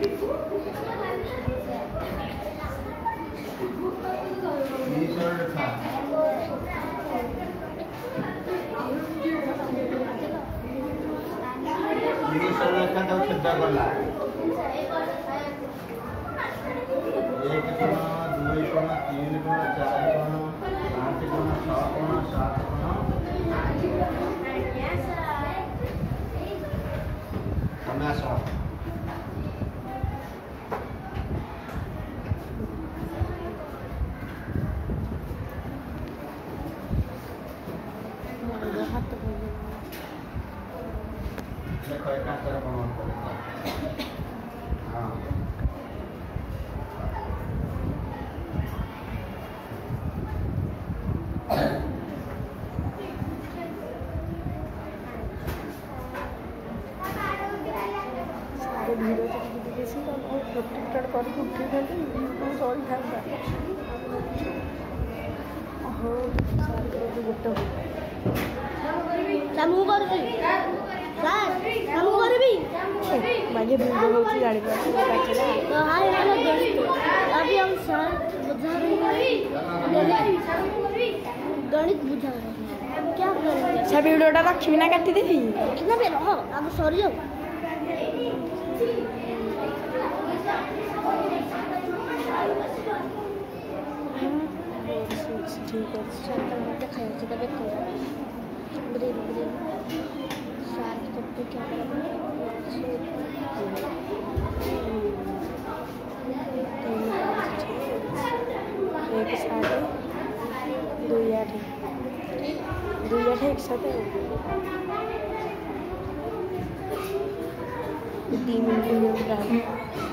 एक कोण 2 कोण 3 कोण 4 कोण 5 कोण 6 कोण 7 कोण 50 देखो एक तरह बनाना हाँ सारे भीड़ प्रोटेक्टेड करके उठी सॉरी था गोटे मागे भिड़ होती गाड़ी पर तो हाय हेलो दोस्तों अभी हम बुझा रहे हैं गणित बुझा रहे हैं क्या कर रहे हैं सब वीडियोटा रखी ना काटी देबी कितना पे रहो अब सॉरी हो ठीक है चलता हूं दिखाई सीधा देखो ब्रेक साथ करके क्या एक साथ 2 8 एक साथ 3 मिनट में